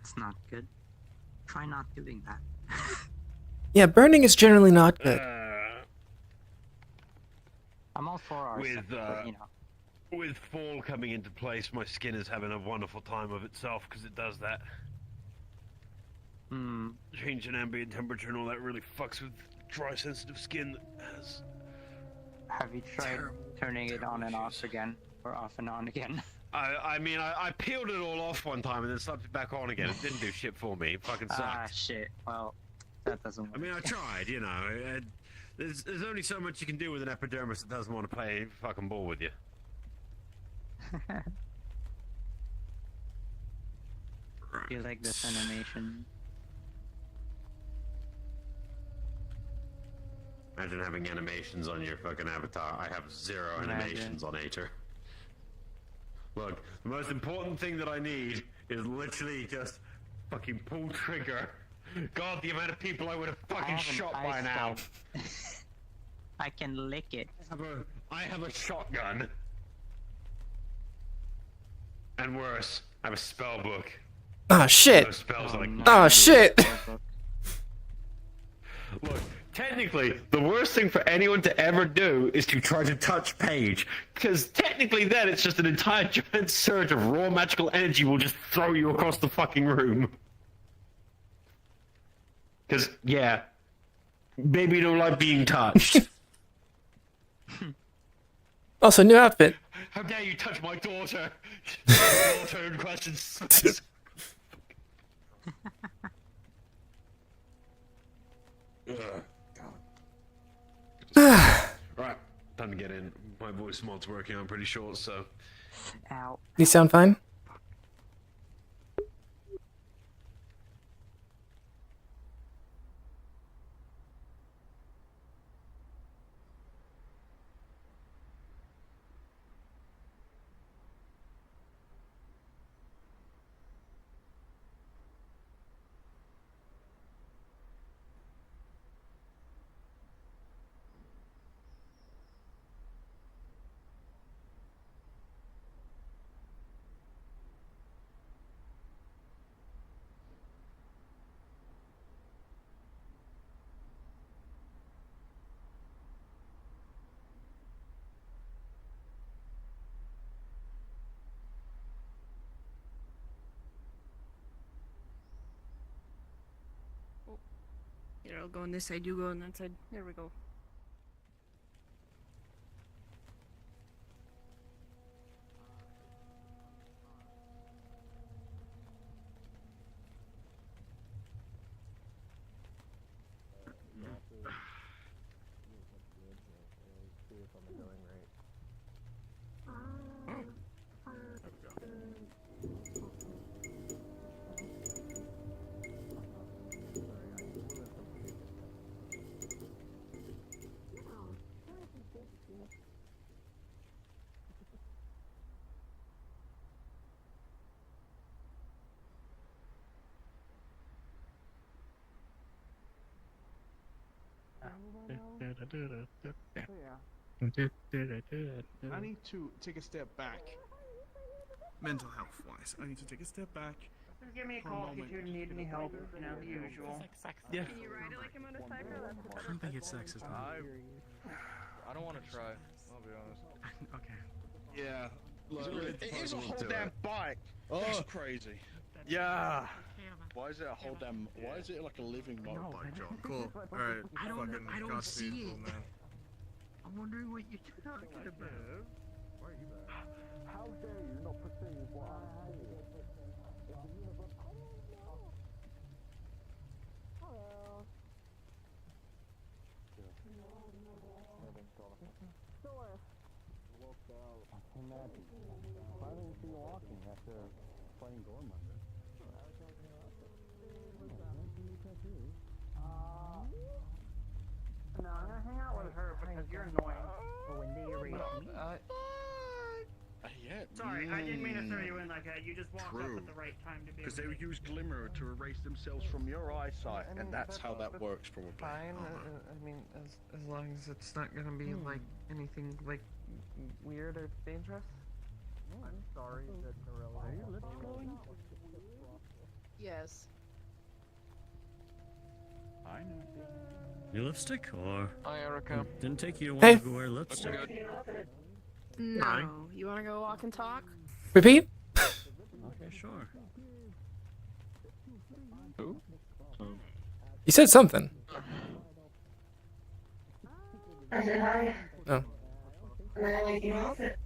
That's not good. Try not doing that. Yeah, burning is generally not good. I'm all for our with stuff, but, you know. with fall coming into place, my skin is having a wonderful time of itself because it does that. Change in ambient temperature and all that really fucks with dry, sensitive skin that has. Have you tried turning it on and off again, or off and on again? I mean, I peeled it all off one time and then slapped it back on again. It didn't do shit for me. It fucking sucked. Ah, shit. Well, that doesn't work. I mean, I tried, you know. There's only so much you can do with an epidermis that doesn't want to play any fucking ball with you. Do you like this animation? Imagine having animations on your fucking avatar. I have zero animations on Aether. Look, the most important thing that I need is literally just fucking pull trigger. God, the amount of people I would have fucking shot by now. I can lick it. I have a shotgun. And worse, I have a spell book. Ah, shit. Those spells are like Ah, shit. Look, technically, the worst thing for anyone to ever do is to try to touch Paige. Because technically then it's just an entire giant surge of raw magical energy will just throw you across the fucking room. Because, yeah, maybe you don't like being touched. Also, new outfit. How dare you touch my daughter? My daughter in question. Right, time to get in. My voice mod's working, I'm pretty sure, so. Ow. These sound fine? Here, I'll go on this side, you go on that side. There we go. I need to take a step back. Mental health wise, I need to take a step back. Just give me a call if you need any help, you know, the usual. Yeah. Can you ride it like a motorcycle? I don't think it's sexist. I don't want to try. I'll be honest. Okay. Yeah. It is a whole damn bike. Oh, That's crazy. yeah. Why is it a whole damn? Why is it like a living motorbike, John? Cool. All right. I don't Godspeed, see cool, it. man. I'm wondering what you're talking about. How dare you not perceive what I see? Why didn't you walking after playing Gormunder? No, I'm gonna hang out with her because you're annoying. But when they erase me, Yeah. Sorry, I didn't mean to throw you in like that. You just walked up at the right time to be. Because they would use glimmer to erase themselves from your eyesight, and that's how that works, probably. Fine. I mean, as long as it's not gonna be like anything like weird or dangerous. I'm sorry that Norella. Yes. I know. Your lipstick, or Hi, Erica. didn't take you a Hey. while to wear lipstick. No. Hi. You wanna go walk and talk? Repeat? Okay, sure. Who? You said something. I said hi. Oh. And I like your outfit.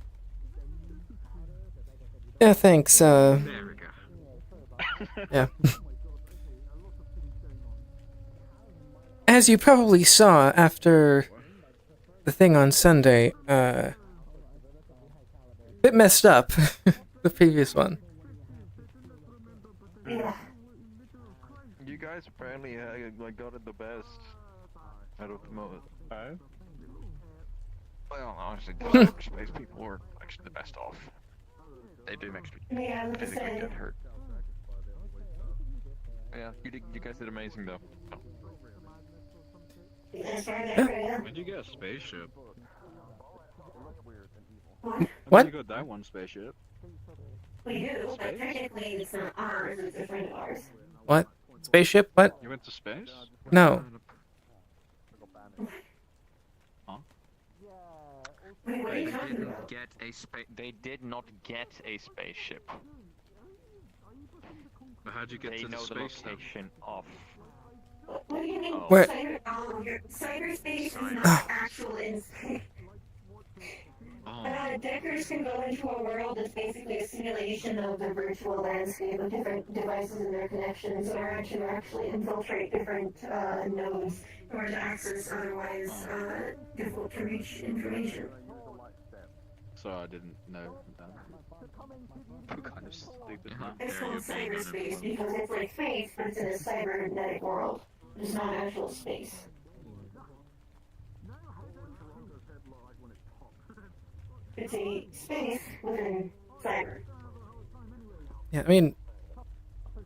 Yeah, thanks. There we go. Yeah. As you probably saw after the thing on Sunday, bit messed up. The previous one. Yeah. You guys apparently like got it the best out of the moment. Oh? Well, honestly, the cyberspace people were actually the best off. They do actually Yeah, like I physically said. get hurt. Yeah, you guys did amazing though. As far as I know. When'd you get a spaceship? What? What? You got that one spaceship. We do, but technically it's not ours, it's a friend of ours. What? Spaceship? What? You went to space? No. Huh? Wait, what are you They talking didn't about? get a They did not get a spaceship. But how'd you get They to the know the space then? location of. What do you mean? Oh. Where- Cyberspace is not actual in space. Oh. Deckers can go into a world that's basically a simulation of the virtual landscape of different devices and their connections in order to actually infiltrate different nodes in order to access otherwise difficult to reach information. So I didn't know that. What kind of stupid nightmare It's called you're being on cyberspace it. because it's like space, but it's in a cybernetic world. It's not actual space. It's a space within cyber. Yeah, I mean,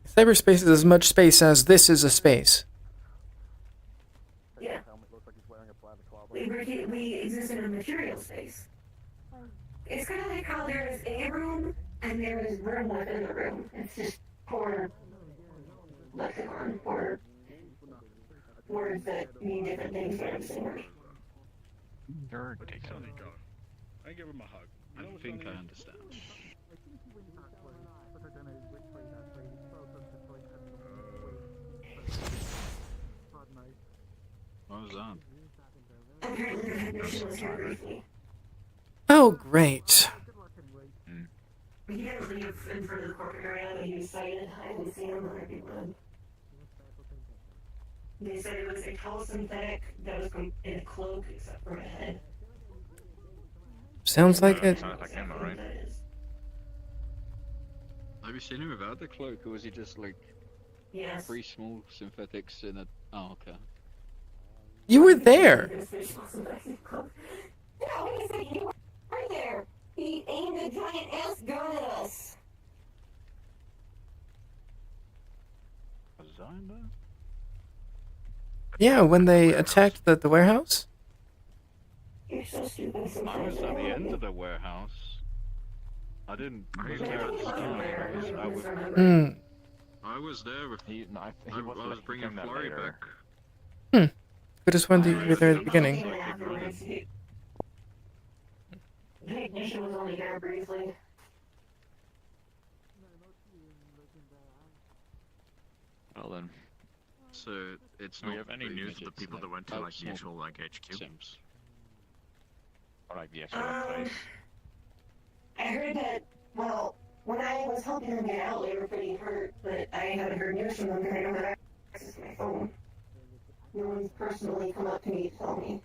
cyberspace is as much space as this is a space. Yeah. We exist in a material space. It's kind of like how there is a room and there is room within the room. It's just poor lexicon or words that mean different things for the same word. You're ridiculous. I give him a hug. I think I understand. What was that? Apparently the technician was here briefly. Oh, great. He didn't leave in front of the corporate area, but he was sighted. I didn't see him, other people did. They said it was a tall synthetic that was in a cloak except for a head. Sounds like it. Sounds like him, alright. Have you seen him without the cloak, or was he just like Yes. 3 small synthetics in a... Oh, okay. You were there. Yeah, wait a second, you were there. He aimed a giant ass gun at us. Was I in there? Yeah, when they attacked the warehouse? You're so stupid. I was at the end of the warehouse. I didn't... I wasn't there at the start. Hmm. I was there with... He I was bringing that Flurry later. back. Could have sworn that you were there at the beginning. The technician was only there briefly. Well then. So, it's Do we not have any three news of the midgets, people like, that went to like the small actual like HQ? Sims. Or like the actual place. I heard that, well, when I was helping them get out, they were pretty hurt, but I haven't heard news from them because I don't have access to my phone. No one's personally come up to me to tell me.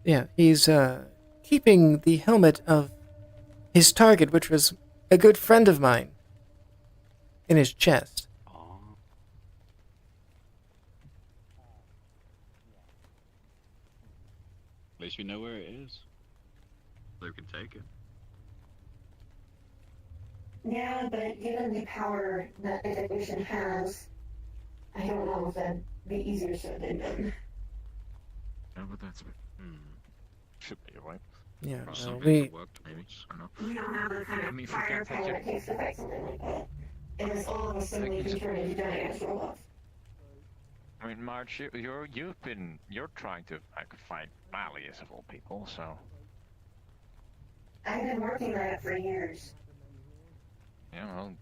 Yeah, he's keeping the helmet of his target, which was a good friend of mine, in his chest. At least we know where it is. So we can take it. Yeah, but given the power that the technician has, I don't know if that'd be easier said than done. Yeah, but that's Should be, right? Yeah, Or no, something we that worked, maybe. I don't know. We don't have the kind I of mean, if we can't take firepower that takes to fight something like that. Unless all of us suddenly can turn into giant ass robots. I mean, Marge, you're trying to like fight Malius of all people, so I've been working that up for years. you know.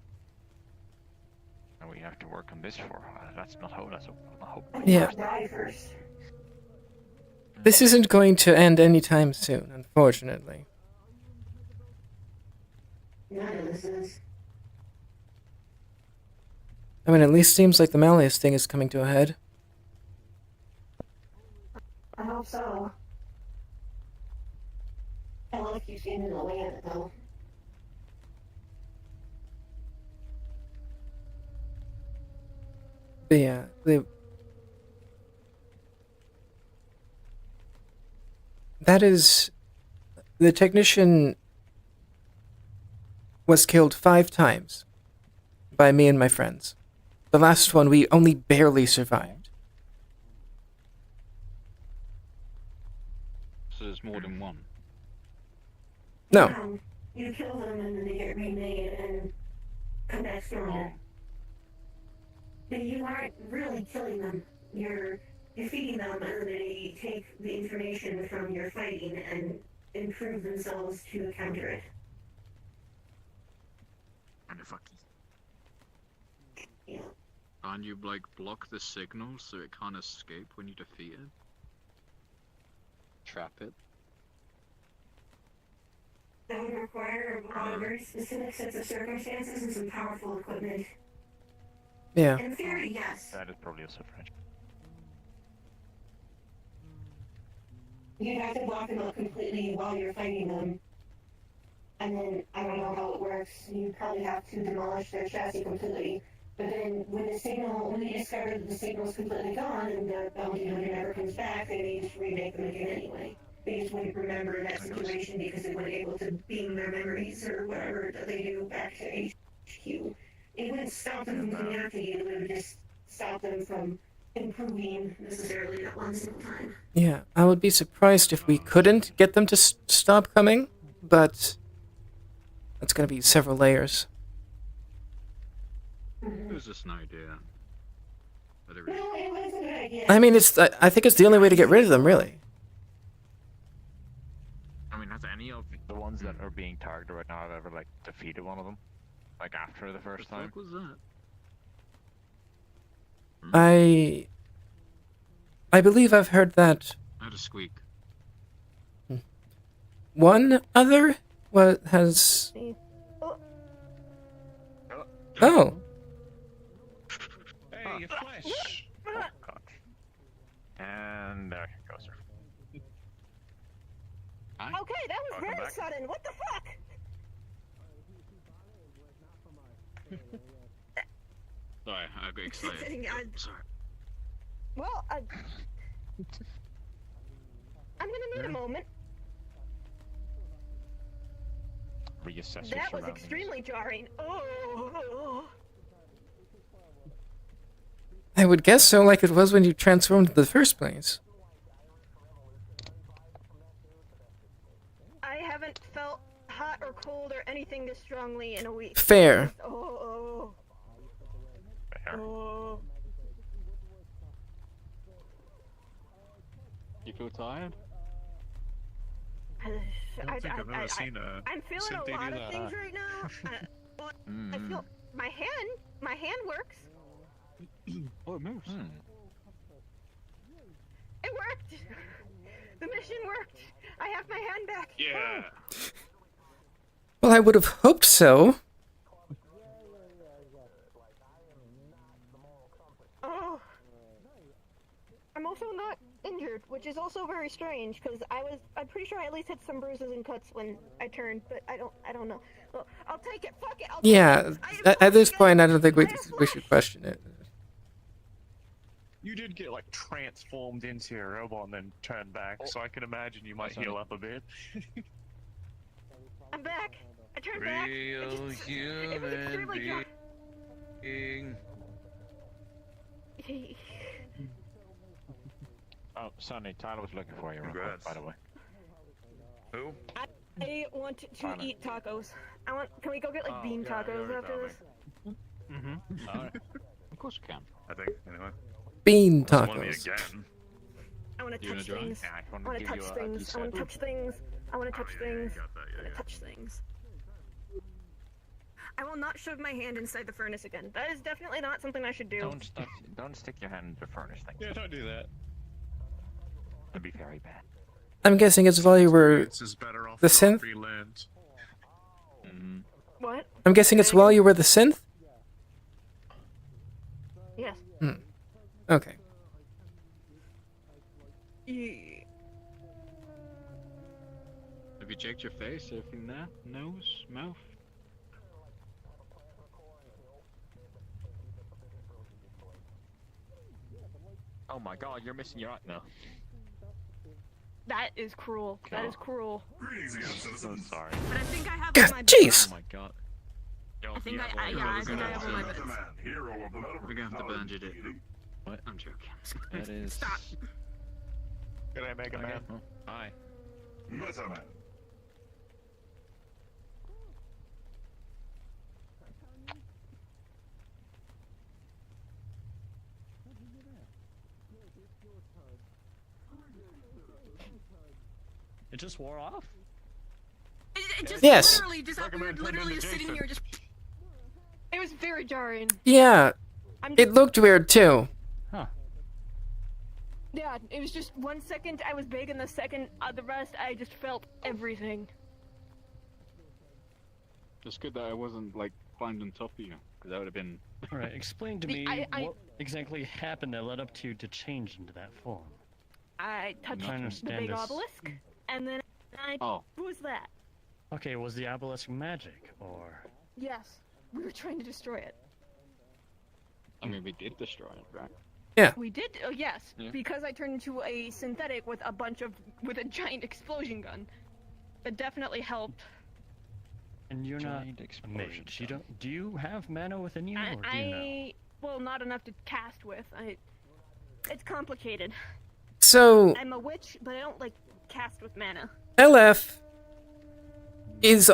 And we have to work on this for. That's not hope. That's not hope. Yeah. Die first. This isn't going to end anytime soon, unfortunately. None of this is. I mean, at least seems like the Malleus thing is coming to a head. I hope so. I like you standing in the way of it, though. That is... The technician was killed 5 times by me and my friends. The last one we only barely survived. So there's more than one. No. You kill them and then they get remade and come back stronger. But you aren't really killing them. You're defeating them and then they take the information from your fighting and improve themselves to counter it. And if Yeah. Can't you like block the signal so it can't escape when you defeat it? Trap it. That would require very specific sets of circumstances and some powerful equipment. Yeah. In theory, yes. That is probably also French. You'd have to block them out completely while you're fighting them. And then, I don't know how it works, you probably have to demolish their chassis completely. But then, when they discover that the signal's completely gone and the bounty hunter never comes back, then they just remake them again anyway. They just wouldn't remember that situation because they weren't able to beam their memories or whatever that they do back to HQ. It wouldn't stop them from coming after you, it would just stop them from improving necessarily at one single time. Yeah, I would be surprised if we couldn't get them to stop coming, but that's going to be several layers. It was just an idea. No, it was a good idea. I mean, I think it's the only way to get rid of them, really. I mean, has any of the ones that are being targeted right now have ever like defeated one of them? Like after the first time? What was that? I believe I've heard that I had a squeak. one other has... Oh. Hey, your flesh! Oh, God. And there goes her. Okay, that was Welcome very back. sudden. What the fuck? Sorry, I got excited. Sorry. Well, I'm gonna need a moment. Reassess That your was surroundings. extremely jarring. Oh. I would guess so, like it was when you transformed in the first place. I haven't felt hot or cold or anything this strongly in a week. Fair. Oh. You feel tired? I don't think I've ever seen a I'm feeling synth a lot do of that. things right now. I feel my hand works. Oh, it moves. It worked. The mission worked. I have my hand back. Yeah. Well, I would have hoped so. Oh. I'm also not injured, which is also very strange because I'm pretty sure I at least had some bruises and cuts when I turned, but I don't know. Well, I'll take it. Fuck it. I'll Yeah, at this point, I don't think we should question it. You did get like transformed into a robot and then turned back, so I can imagine you might heal up a bit. I'm back. I turned back. Real It was extremely jarring. being. Oh, Sonny, Tyler was looking for you, real quick, by the way. Who? I want to eat tacos. Can we go get like bean tacos after this? Mm-hmm. Alright. Of course you can. I think, anyway. Bean Unless you want me tacos. again. I want to You touch wanna join? things. Yeah, I I wanna want to give touch you a things. I want to D7. touch things. I want to touch things. You got that, I yeah, want to touch things. I will not shove my hand inside the furnace again. That is definitely not something I should do. Don't stick your hand into furnace things. Yeah, don't do that. That'd be very bad. I'm guessing it's while you were It's is better off the on synth? free land. Mm-hmm. What? I'm guessing it's while you were the synth? Yes. Okay. Yeah. Have you checked your face? Everything there? Nose? Mouth? Oh my god, you're missing your eye. No. That is cruel. That is cruel. So sorry. But I think I have God, all my jeez. Oh my god. Yo, I think you have I all yeah, I your think I bits. have all my bits. We're gonna have to bandage it. What? I'm joking. That is. Stop. Good day, Mega Man. Hi. It just wore off? It just Yes. literally just we were literally just sitting here just. It was very jarring. Yeah, it looked weird too. Huh. Yeah, it was just 1 second I was big, and the second the rest I just felt everything. It's good that I wasn't like climbed on top of you, because that would have been. Alright, explain to me what exactly happened that led up to you to change into that form. I touched I the understand big this. obelisk, and then I. Oh. Who was that? Okay, was the obelisk magic, or... Yes, we were trying to destroy it. I mean, we did destroy it, right? Yeah. We did. Oh yes, Yeah. because I turned into a synthetic with a giant explosion gun. That definitely helped. And you're not Giant a explosion mage. You don't... Do you have mana within you, or do you know? Well, not enough to cast with. It's complicated. So, I'm a witch, but I don't like cast with mana. LF is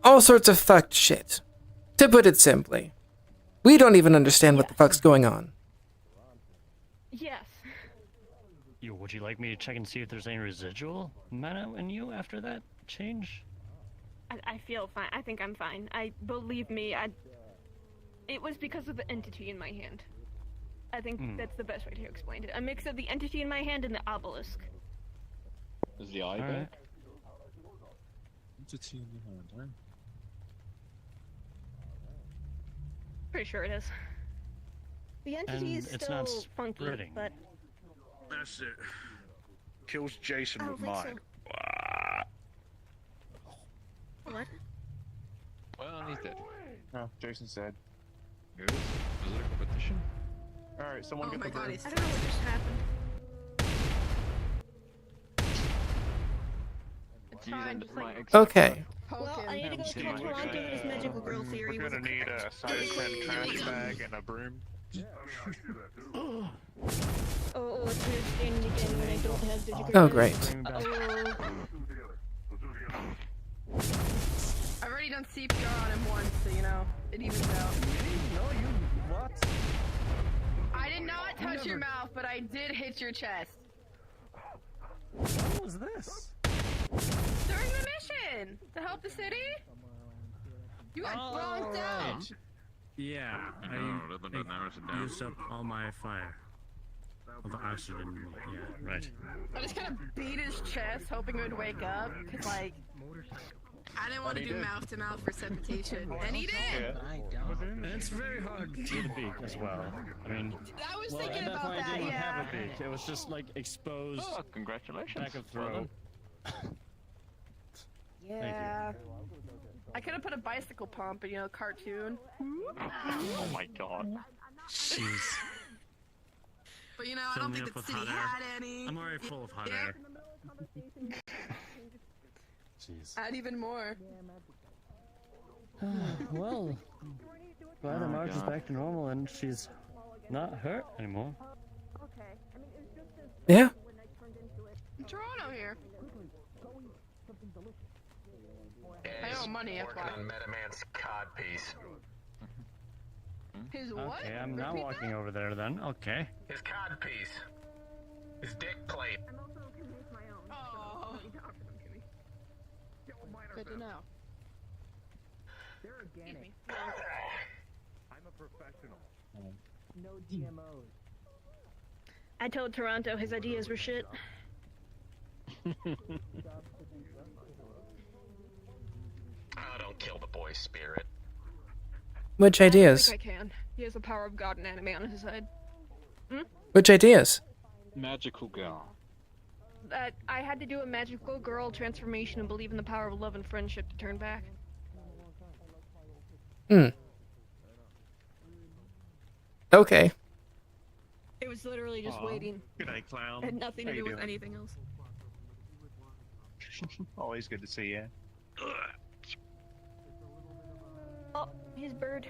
all sorts of fucked shit. To put it simply. We don't even understand what the fuck's going on. Yes. Would you like me to check and see if there's any residual mana in you after that change? I feel fine. I think I'm fine. Believe me, it was because of the entity in my hand. I think that's the best way to explain it. A mix of the entity in my hand and the obelisk. Is the eye Alright. back? Entity in your hand, eh? Pretty sure it is. The entity is it's still not funky, spreading. but That's it. Kills Jason I with don't think mine. what? Well, he's dead. No, Jason's dead. Good. Was it a competition? Alright, someone get the broom. I don't know what just happened. It's fine. Just like Okay. well, I need to go to Toronto and his magical girl theory. We're was gonna need a siphon, trash bag, and a broom. Oh, it's weird standing again when I don't have digital. Oh, great. I've already done CPR on him once, so you know, it evens out. No, you... what? I did not touch your mouth, but I did hit your chest. What was this? During the mission! To help the city? You got bonked out! Yeah, I used up all my fire. All the oxygen. Yeah, right. I just kind of beat his chest, hoping he would wake up, cause like, I didn't want to do mouth-to-mouth resuscitation, and he did! And it's very hard With a beak as well. I mean... I was well, thinking at that about point, I that, didn't yeah. have a beak. It was just like exposed Oh, congratulations. back of throat. Yeah. I could have put a bicycle pump, you know, cartoon. Oh my god. Jeez. But you know, I Fill don't me think up the with city hot air. had any. I'm already full of hot air. Jeez. Add even more. Well, glad that Marge is back to normal and she's not hurt anymore. Yeah. Toronto here. I owe money, working FY. on Metaman's cod piece. His what? Okay, I'm not Repeat walking over there then. Okay. His cod piece. His dick plate. Oh. Good to know. They're organic. I'm a professional. No GMOs. I told Toronto his ideas were shit. Oh, don't kill the boy's spirit. Which I ideas? think I can. He has the power of God and anime on his side. Which ideas? Magical girl. That I had to do a magical girl transformation and believe in the power of love and friendship to turn back. Okay. It was literally just waiting. Good day, clown. It had nothing to How do you with doing? anything else. Always good to see you. Oh, his bird.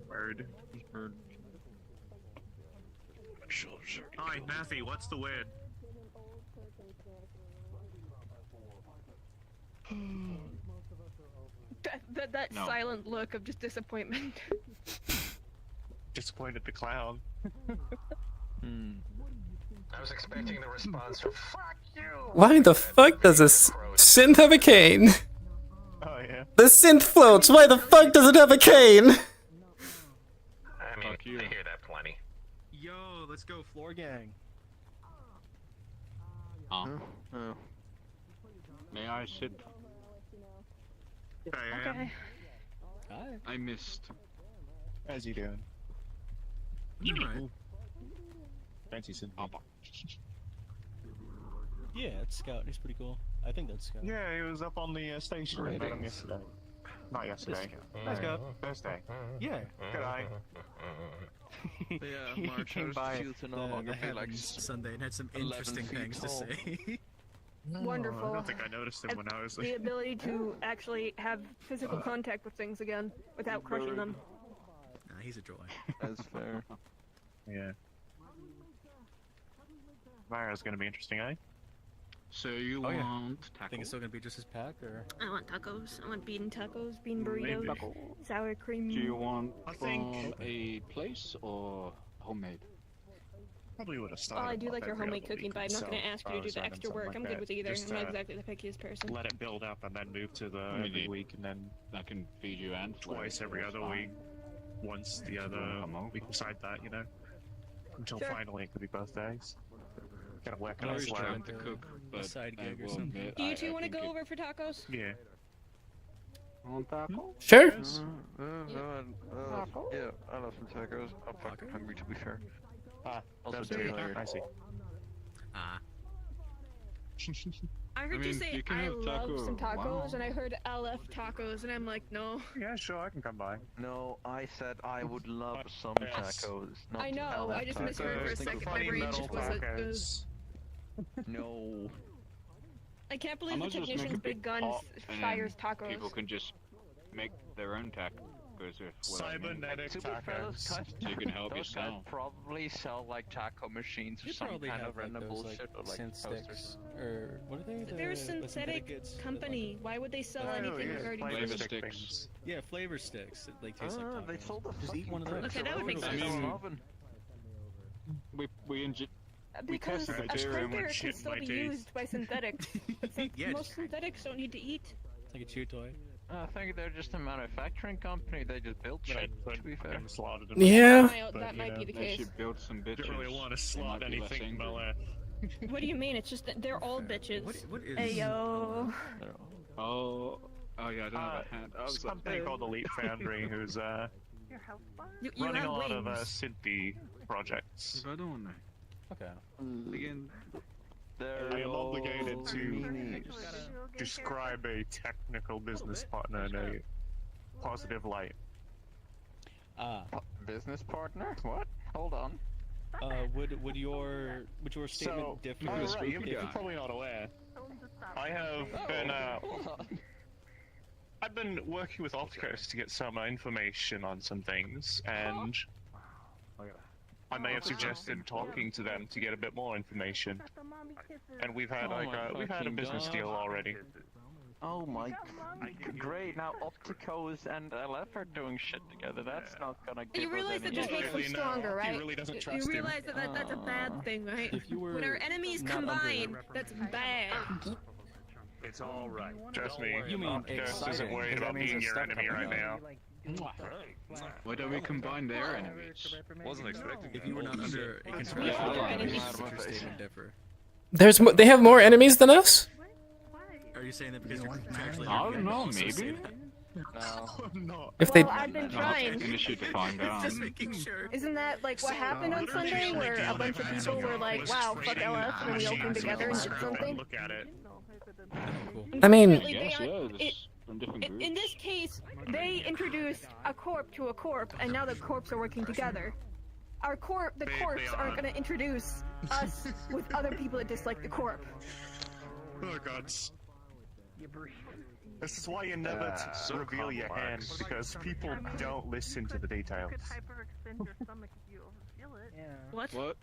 Bird. Bird. Hi, Matthew, what's the word? That No. silent look of just disappointment. Disappointed the clown. I was expecting the response from "fuck you." Why the fuck does this synth have a cane? Oh yeah. The synth floats. Why the fuck does it have a cane? I mean, I hear that plenty. Yo, let's go, floor gang. Huh? May I sit? Okay. I missed. How's you doing? Alright. Fancy Synth. Yeah, it's Scout. He's pretty cool. I think that's Scout. Yeah, he was up on the station. I met him yesterday. Not yesterday. Nice guy. Thursday. Yeah. Good eye. Yeah, He March, came I by feel to no longer be like Sunday and had some 11 interesting feet things to tall. say. Wonderful. I don't think I noticed him when I was The ability to actually have physical contact with things again without crushing them. Nah, he's a joy. That's fair. Yeah. Tomorrow's gonna be interesting, eh? So you Oh, yeah. want taco? Think it's still gonna be just his pack, or? I want tacos. I want bean tacos, bean Maybe. burritos, sour cream. Do you want I from think- a place or homemade? Probably would have Oh, started. I do off like your every homemade other cooking, week but I'm with not going to some ask you to do bars the and extra something work. like I'm that. good with either. Just, I'm not exactly the pickiest person. Let it build up and then move to the Maybe. every week and then I can feed you and twice every other week. Once the other week beside that, you know? Until Sure. finally it could be both days. Gotta work I on was it. trying to cook, but side I gig or will something. admit, Do you I two want to think go it- over for tacos? Yeah. Want taco? Sure. Yeah, I love some tacos. I'm fucking hungry, to be fair. Also, That's too it. tired. I see. Ah. I heard I you mean, say you can I have love some taco. tacos, Wow. and I heard LF tacos, and I'm like, no. Yeah, sure, I can come by. No, I said I would love some Yes. tacos. Not I know, LF I just misheard for a tacos. second. My Funny brain metal just was like, ugh. tacos. No. I can't I believe the might just make a technician's big big guns pot and fires then tacos. people can just make their own tacos with what I mean. Cybernetic To be fair, those tacos. guys, So you can help those guys yourself. probably sell like taco machines or They some probably kind have of like random those bullshit or like synth posters. sticks, or what are they? They're a The synthetic goods that, company. Why would they sell Oh, anything yeah, regarding flavor Flavor stick sticks. things. Yeah, flavor sticks that like taste like tacos. They sold the Just eat one of those. Okay, that would make I sense. mean, we Because tested a the theory and printer went can shit still my be teeth. used by synthetics. Yeah, Most synthetics don't need to eat. It's like a chew toy. I think they're just a manufacturing company. They just build But I shit. put To be fair. fucking slaughtered them. Yeah. That might be the They case. should build some bitches. Don't really want to They slot might be less anything, but angry. What do you mean? It's just that they're all bitches. What is? Ayo. Oh yeah, I don't have a hand. I There's was a company called Elite Foundry who's You running have a lot of wings. Synthi projects. I don't know. Okay. Again, I am obligated to describe a technical business partner in a positive light. Business partner? What? Hold on. Would your statement differ? Right, you're probably not aware. I have been I've been working with Opticos to get some information on some things, and I may have suggested talking to them to get a bit more information. And we've had we've had a business deal already. Oh my, great, now Opticos and LF are doing shit together, that's not gonna give You us realize that any just makes issues. you stronger, right? He really doesn't trust You him. realize that that's a bad thing, right? If you were When our enemies not under- combine, that's bad. It's alright. Trust me, You mean Opticos isn't exciting, worried 'cause that about means being a your step enemy right coming now. Why don't we combine their enemies? Wasn't expecting If you were not under a Yeah, contractual allies. relationship, your statement would differ. They have more enemies than us? Are you saying that because you're contractually I don't know, also say maybe? that? No. If they Well, I've been trying. Initiate to find out. Just making sure. Isn't that like what happened on Sunday, where a bunch of people were like, "Wow, fuck LF," and then we all came together and did something? Look at it. I mean- Unfortunately, Yes, they are- yes, from different groups. in this case, they introduced a corp to a corp, and now the corps are working together. The corps aren't going to introduce us with other people that dislike the corp. Oh god. This is why you never so reveal your hand, complex. because people don't listen to the details. What? What?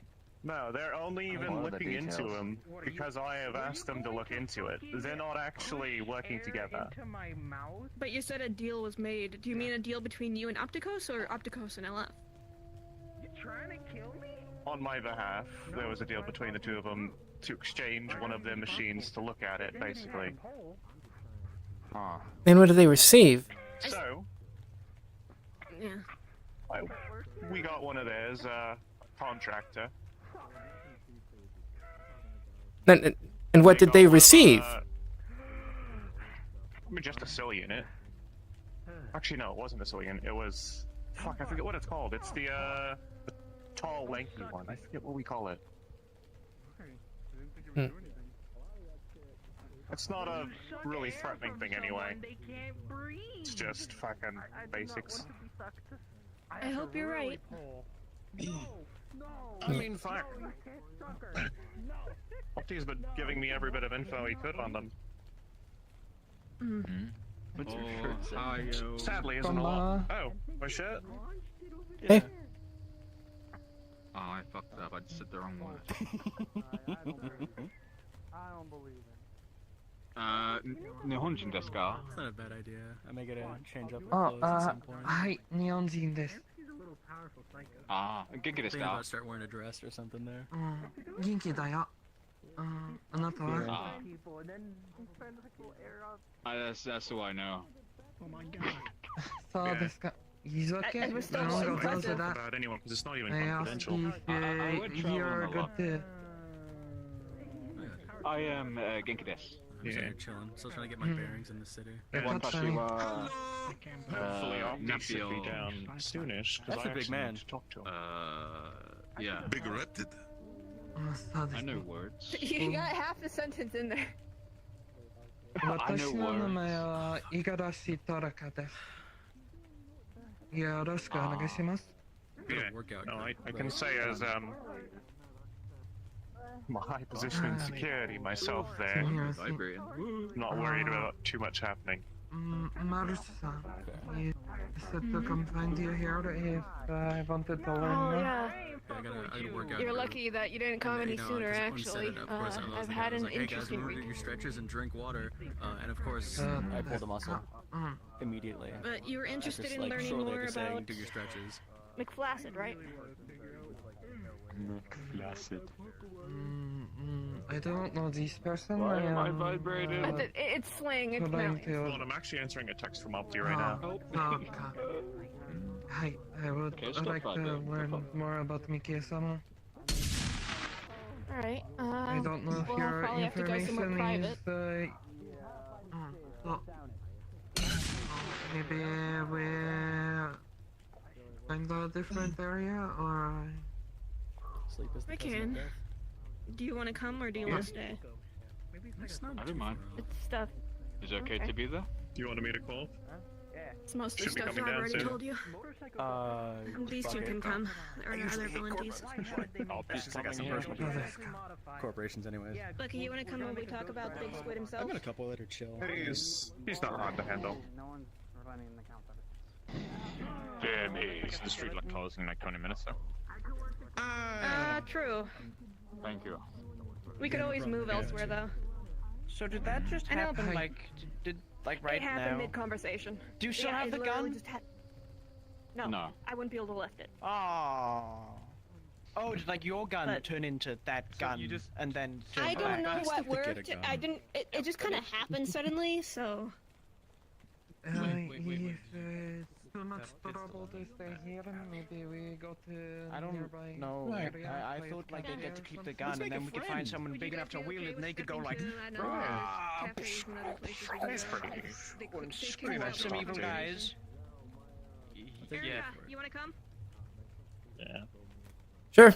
No, they're only even looking into them because I have asked them to look into it. They're not actually working together. But you said a deal was made. Do you mean a deal between you and Opticos, or Opticos and LF? On my behalf, there was a deal between the two of them to exchange one of their machines to look at it, basically. Huh. And what do they receive? So, Yeah. we got one of theirs, contractor. And what did they receive? I mean, just a sill unit. Actually, no, it wasn't a sill unit. It was... Fuck, I forget what it's called. It's the tall, lanky one. I forget what we call it. Hmm. It's not a really threatening thing anyway. It's just fucking basics. I hope you're right. I mean, fuck. Opti's been giving me every bit of info he could on them. What's your Oh, shirt say? hi, yo. Sadly, isn't a lot. Oh, my shit? Hey. Oh, I fucked up. I just said the wrong word. I don't believe it. 日本人ですか? It's not a bad idea. I may get a change up of あ、 clothes at some point. はい、日本人です。 Ah, 元気です Thinking か? about start wearing a dress or something there. 元気だよ。あなたは That's who I know. そうですか。He's okay. It was still No so one goes impressive. to that. About anyone, because it's not even I asked confidential. if you're good to... I am 元気です. I'm just here chilling, still trying to get my bearings in the city. 私は Hopefully, Opti should be Napio. down soonish, because That's I a big actually man. need to talk to him. Yeah. Big erected. そうで I す know ね。 words. You got half the sentence in there. 私の名前は五十嵐トラカです。よろしくお願いします。 Yeah, workout no, I group, can but- say as, my high position in security myself there. Vibrating. Not worried about too much happening. Marusa, you said to come find you here if I wanted to learn Oh more. yeah. I gotta work out. You're lucky that you didn't come any sooner. Actually, I've had an interesting week. week. Your stretches and drink water, and of course, I pulled a muscle immediately. But you were interested Just, in like, learning shortly more after saying, about... do your stretches. McFlaccid, right? Flaccid. I don't know this person. Why am I vibrating? It's slang. It's Trying not. to... Hold on, I'm actually answering a text from Opti right now. Hi, I would Okay, stop like to vibrating. learn more about Mikie-sama. All right. I don't know if we'll your probably have to go somewhere information is private. well, maybe we find a different area, or Sleep is the I cousin of can. death. Do you want to come, or do you want to stay? I don't mind. It's stuff. Is it okay to be there? Do you want me to call? It's mostly Should be stuff coming I've down already soon. told you. These two fuck can it. come. There are other volunteers. Oh, this is got some personal Corporations, anyways. Lucky, you want to come and we talk about the big squid himself? I've got a couple that are chill. He's not hard to handle. No one's running the count of it. The street like closing in like 20 minutes though. True. Thank you. We could always move elsewhere, though. So did that just I know. happen, like, like right It happened now? mid-conversation. Do you still Yeah, have it the literally gun? just No, No. I wouldn't be able to lift it. Oh, did like your gun turn into that gun and then turn I don't know back? what worked. I didn't. It just kind of happened suddenly, so. If it's too much trouble to stay here, maybe we go to I don't nearby. know. area, I play thought with like they cafe get to or keep the something. gun, and then we could find someone big enough to wield it, and they could go like, "Rah!" That's pretty. and scream at some evil guys. Erica, you want to come? Yeah. Sure.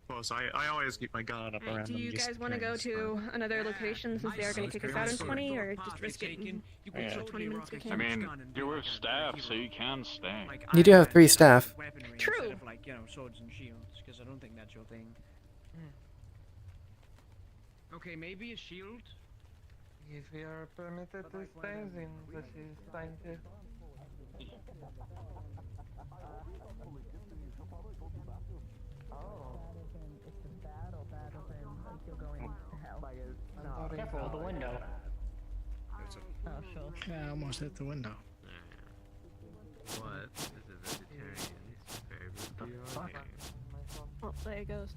Plus, I always keep my gun up around Do them you just guys want to go to another location since they are going to kick us out in 20, or just risk it and Yeah. for 20 minutes we I can? mean, you're with staff, so you can stay. You do have 3 staff. True. Instead of like, you know, swords and shields, because I don't think that's your thing. Okay, maybe a shield. If we are permitted to stay, then this is time to. Careful, the window. Yeah, I almost hit the window. What is a vegetarian's favorite game? Oh, there it goes.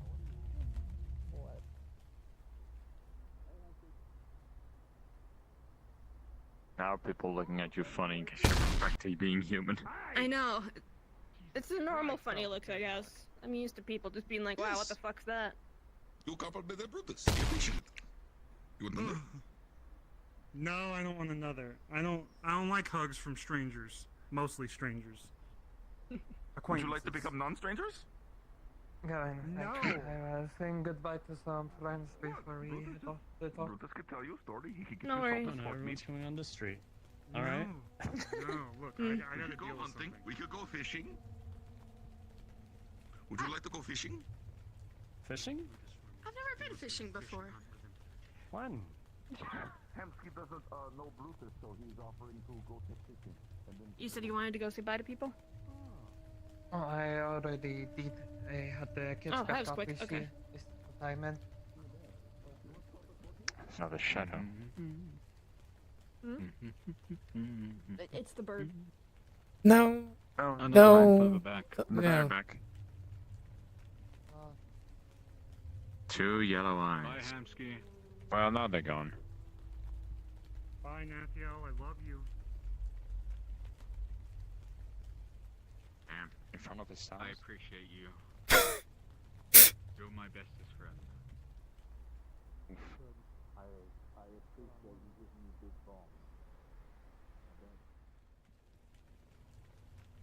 Now people looking at you funny because you're practically being human. I know. It's a normal funny look, I guess. I'm used to people just being like, wow, what the fuck's that? You couple with the brothers. You appreciate it. You want another? No, I don't want another. I don't like hugs from strangers. Mostly strangers. Would you like to become non-strangers? Going. No. I was saying goodbye to some friends before we head off the talk. Brutus could tell you a story. He could No worries. No, everyone's coming on the street. No. Alright? No, look, I We gotta could go deal with hunting. something. We could go fishing. Would you like to go fishing? Fishing? I've never been fishing before. When? Hemsky doesn't know Brutus, so he's offering to go fishing. And then You said you wanted to go say bye to people? Oh, I already did. I had the kids Oh, that back was up quick. this Okay. year. Is what I meant. It's not a shadow. It's the bird. No. Oh, No. never mind, put it back. No. Back. 2 yellow eyes. Bye, Hamsky. Well, now they're gone. Bye, Nathiel. I love you. Damn, in front of the stars. I appreciate you. You're my bestest friend. I appreciate you giving me big balls.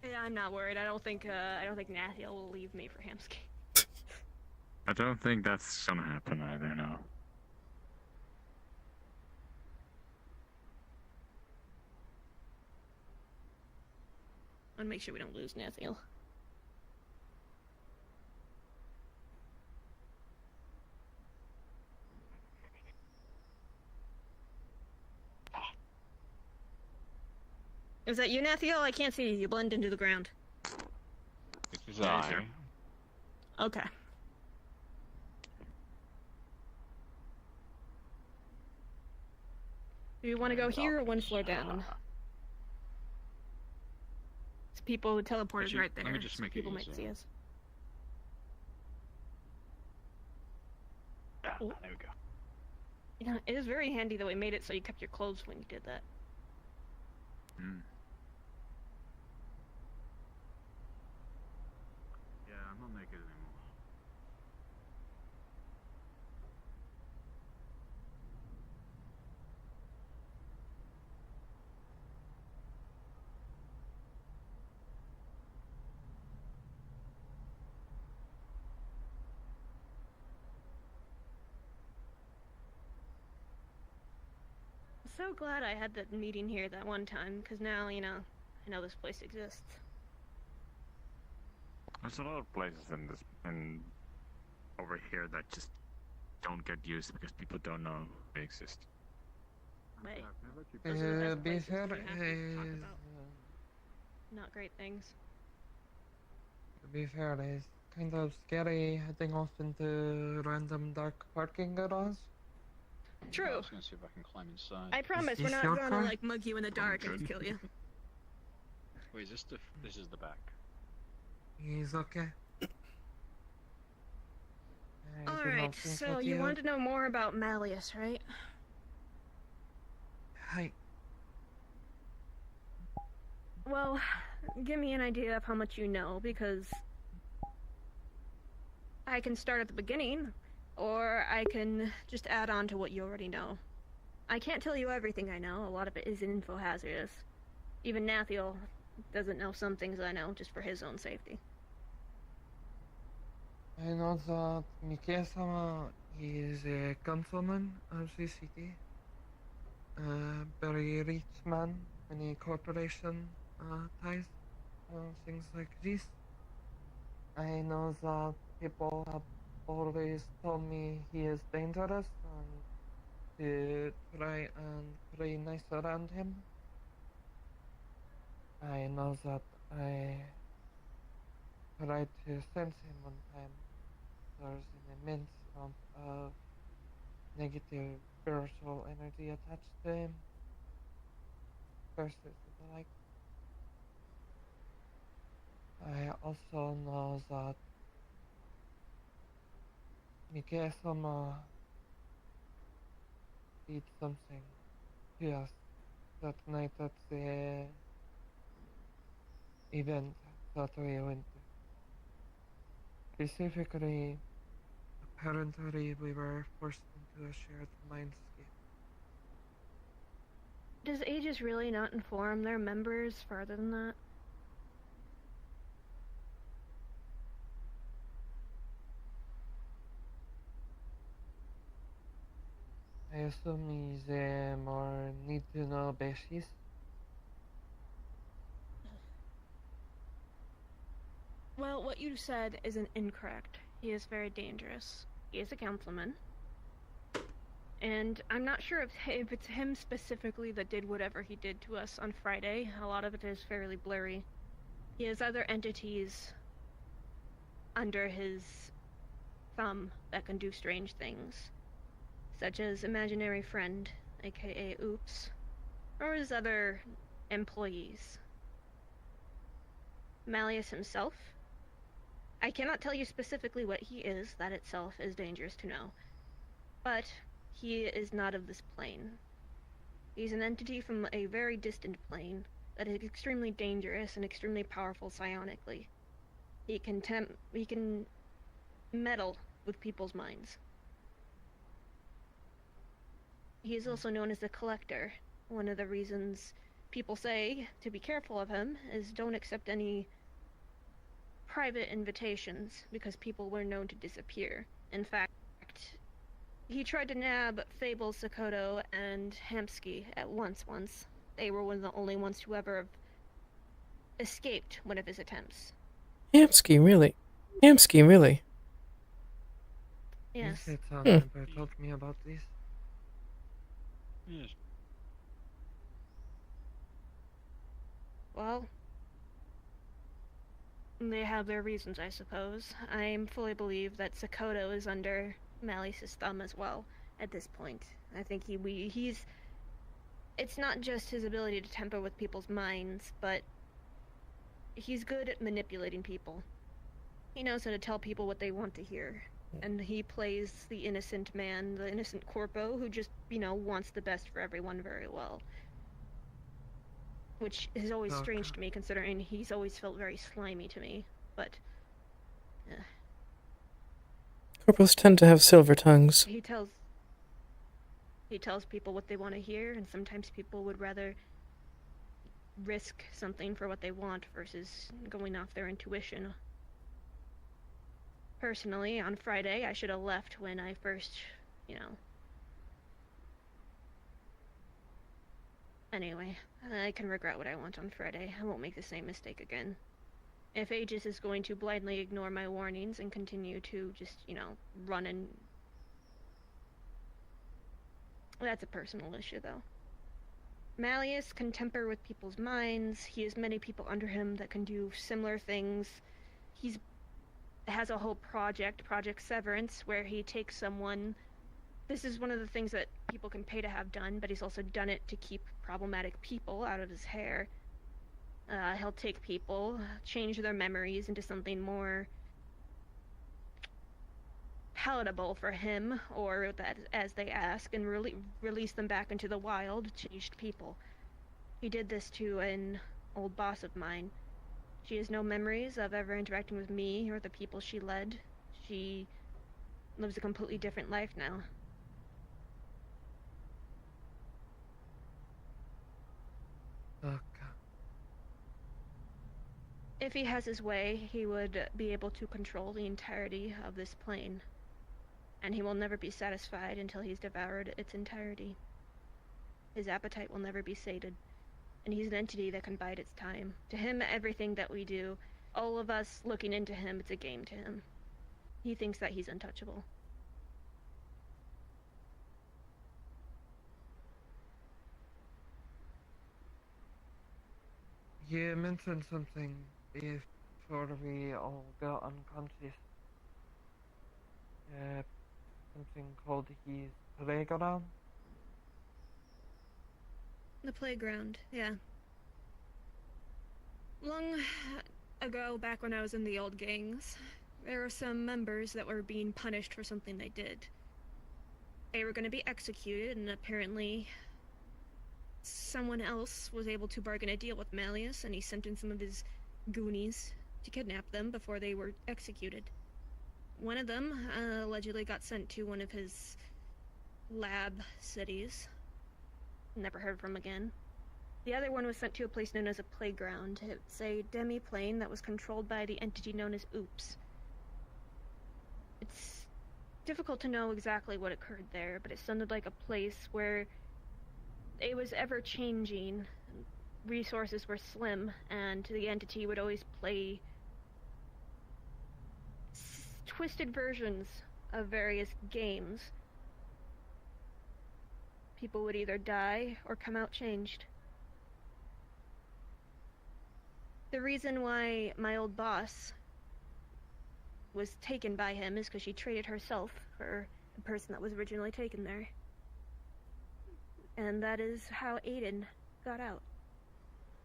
Yeah, I'm not worried. I don't think Nathiel will leave me for Hamsky. I don't think that's gonna happen either, no. I want to make sure we don't lose Nathiel. Is that you, Nathiel? I can't see you. You blend into the ground. This is I. Okay. Do you want to go here or one floor down? It's people, the teleporter's Actually, right there. let me just so make it people might easier. see us. Yeah, Oh. there we go. You know, it is very handy that we made it so you kept your clothes when you did that. Mm. Yeah, I'm not naked anymore. So glad I had that meeting here that one time, because now, you know, I know this place exists. There's a lot of places in over here that just don't get used because people don't know they exist. Right. Be fair, Not great things. to be fair, it's kind of scary heading off into random dark parking garage. I True. was gonna see if I can climb inside. I promise we're this not your gonna car? like mug you in the dark and kill you. Wait, is this the? This is the back. He's okay. I do not Alright, think so that you he- wanted to know more about Malleus, right? Hi. Well, give me an idea of how much you know, because I can start at the beginning, or I can just add on to what you already know. I can't tell you everything I know, a lot of it is info hazardous. Even Nathiel doesn't know some things I know, just for his own safety. I know that Mikasa is a councilman of the city. A very rich man, many corporation ties, things like this. I know that people have always told me he is dangerous and to try and play nice around him. I know that I tried to sense him one time. There's an immense amount of negative spiritual energy attached to him. Curses and the like. I also know that Mikasa did something to us that night at the event that we went to. Specifically, apparently we were forced into a shared mindscape. Does Aegis really not inform their members farther than that? I assume he's a more need-to-know basis. Well, what you said isn't incorrect. He is very dangerous. He is a councilman. And I'm not sure if it's him specifically that did whatever he did to us on Friday. A lot of it is fairly blurry. He has other entities under his thumb that can do strange things, such as Imaginary Friend, aka Oops, or his other employees. Malleus himself? I cannot tell you specifically what he is, that itself is dangerous to know. But he is not of this plane. He's an entity from a very distant plane that is extremely dangerous and extremely powerful psionically. He can meddle with people's minds. He is also known as the Collector. One of the reasons people say to be careful of him is don't accept any private invitations, because people were known to disappear. In fact, he tried to nab Fable, Sokoto, and Hamsky at once. They were one of the only ones to ever have escaped one of his attempts. Hamsky, really? Hamsky, really? Yes. You said never told me about this. Yes. Well, they have their reasons, I suppose. I fully believe that Sokoto is under Malleus's thumb as well at this point. I think he's... It's not just his ability to temper with people's minds, but he's good at manipulating people. He knows how to tell people what they want to hear. And he plays the innocent man, the innocent corpo, who just, wants the best for everyone very well. Which is always strange to me, considering he's always felt very slimy to me, but... Corporals tend to have silver tongues. He tells people what they want to hear, and sometimes people would rather risk something for what they want versus going off their intuition. Personally, on Friday, I should have left when I first, Anyway, I can regret what I want on Friday. I won't make the same mistake again. If Aegis is going to blindly ignore my warnings and continue to just, run and... That's a personal issue, though. Malleus can temper with people's minds. He has many people under him that can do similar things. He's has a whole project, Project Severance, where he takes someone. This is one of the things that people can pay to have done, but he's also done it to keep problematic people out of his hair. He'll take people, change their memories into something more palatable for him, or that as they ask, and release them back into the wild, changed people. He did this to an old boss of mine. She has no memories of ever interacting with me or the people she led. She lives a completely different life now. Okay. If he has his way, he would be able to control the entirety of this plane. And he will never be satisfied until he's devoured its entirety. His appetite will never be sated. And he's an entity that can bide its time. To him, everything that we do, all of us looking into him, it's a game to him. He thinks that he's untouchable. You mentioned something before we all got unconscious. Something called his playground. The playground, yeah. Long ago, back when I was in the old gangs, there were some members that were being punished for something they did. They were going to be executed, and apparently someone else was able to bargain a deal with Malleus, and he sent in some of his goonies to kidnap them before they were executed. One of them allegedly got sent to one of his lab cities. Never heard from again. The other one was sent to a place known as a playground. It's a demi-plane that was controlled by the entity known as Oops. It's difficult to know exactly what occurred there, but it sounded like a place where it was ever-changing. Resources were slim, and the entity would always play twisted versions of various games. People would either die or come out changed. The reason why my old boss was taken by him is because she traded herself for the person that was originally taken there. And that is how Aiden got out.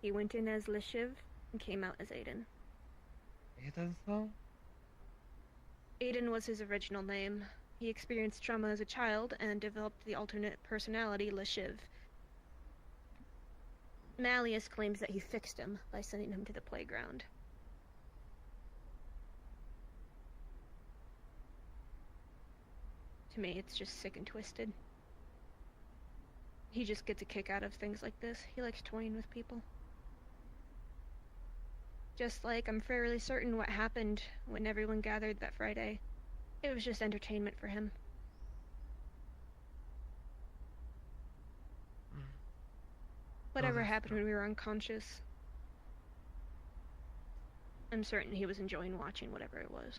He went in as Lishiv and came out as Aiden. Aiden's though? Aiden was his original name. He experienced trauma as a child and developed the alternate personality, Lishiv. Malleus claims that he fixed him by sending him to the playground. To me, it's just sick and twisted. He just gets a kick out of things like this. He likes toying with people. Just like I'm fairly certain what happened when everyone gathered that Friday. It was just entertainment for him. Whatever happened when we were unconscious, I'm certain he was enjoying watching whatever it was.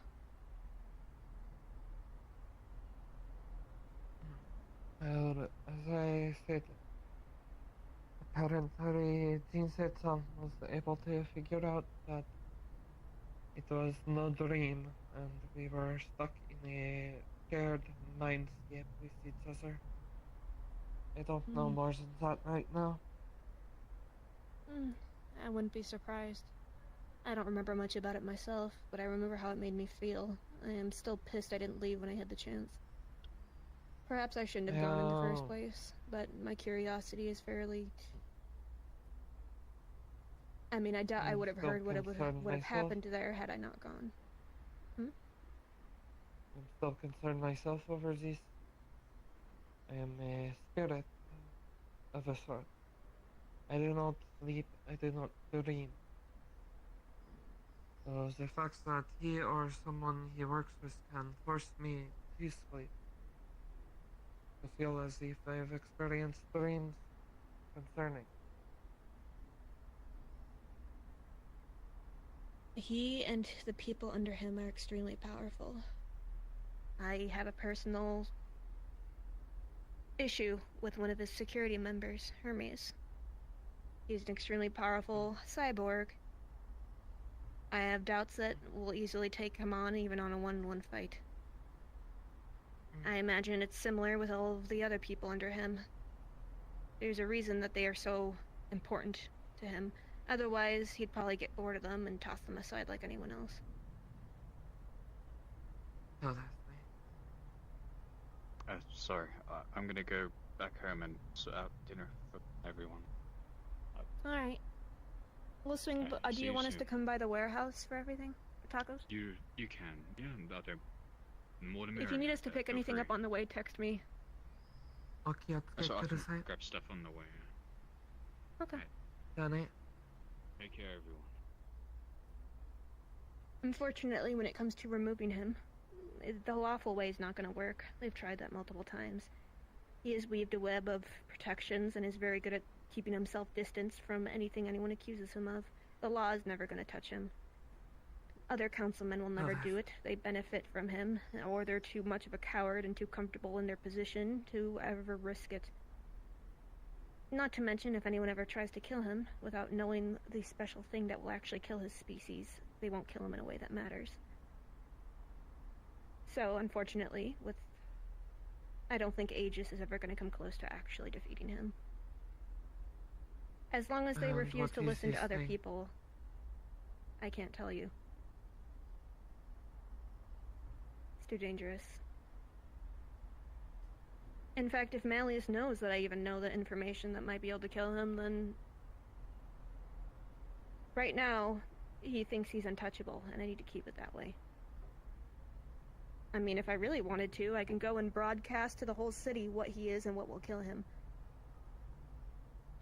Well, as I said, apparently Jinsetsu was able to figure out that it was no dream and we were stuck in a shared mindscape with each other. I don't know more than that right now. I wouldn't be surprised. I don't remember much about it myself, but I remember how it made me feel. I am still pissed I didn't leave when I had the chance. Perhaps I shouldn't have gone in the first place, but my curiosity is fairly... I mean, I doubt I would have heard what would have happened there had I not gone. I'm still concerned myself over this. I am a spirit of a sort. I do not sleep, I do not dream. So the fact that he or someone he works with can force me to sleep, to feel as if I've experienced dreams, concerning. He and the people under him are extremely powerful. I have a personal issue with one of his security members, Hermes. He's an extremely powerful cyborg. I have doubts that we'll easily take him on, even on a 1-1 fight. I imagine it's similar with all of the other people under him. There's a reason that they are so important to him. Otherwise, he'd probably get bored of them and toss them aside like anyone else. Oh, that's nice. Sorry, I'm gonna go back home and sort out dinner for everyone. Alright. We'll swing, Okay, do see you you want us soon. to come by the warehouse for everything? For tacos? You can, yeah, I don't. More than If you need us to pick anything up on the way, text me. Okay, So I to the can side. grab stuff on the way. Okay. Done it. Take care, everyone. Unfortunately, when it comes to removing him, the lawful way is not going to work. They've tried that multiple times. He has weaved a web of protections and is very good at keeping himself distanced from anything anyone accuses him of. The law is never going to touch him. Other councilmen will never do it. They benefit from him, or they're too much of a coward and too comfortable in their position to ever risk it. Not to mention, if anyone ever tries to kill him without knowing the special thing that will actually kill his species, they won't kill him in a way that matters. So, unfortunately, I don't think Aegis is ever going to come close to actually defeating him. As long as they refuse to listen to other people, I can't tell you. It's too dangerous. In fact, if Malleus knows that I even know the information that might be able to kill him, then... Right now, he thinks he's untouchable, and I need to keep it that way. I mean, if I really wanted to, I can go and broadcast to the whole city what he is and what will kill him.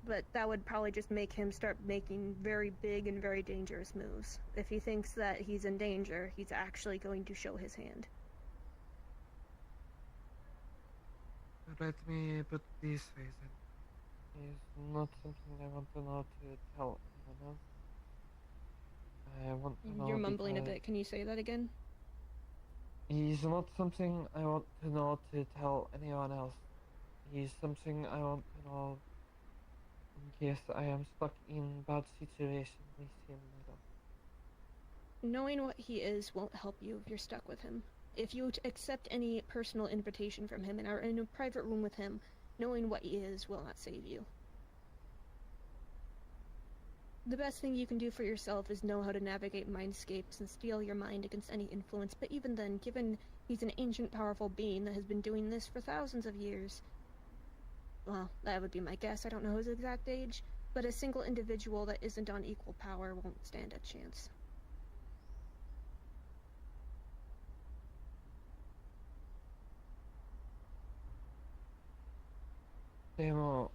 But that would probably just make him start making very big and very dangerous moves. If he thinks that he's in danger, he's actually going to show his hand. Let me put it this way then. It's not something I want to know to tell anyone else. I want to know. You're mumbling a because bit. Can you say that again? He's not something I want to know to tell anyone else. He's something I want to know in case I am stuck in bad situation with him later. Knowing what he is won't help you if you're stuck with him. If you accept any personal invitation from him and are in a private room with him, knowing what he is will not save you. The best thing you can do for yourself is know how to navigate mindscapes and steel your mind against any influence, but even then, given he's an ancient, powerful being that has been doing this for thousands of years, well, that would be my guess, I don't know his exact age, but a single individual that isn't on equal power won't stand a chance. Demo.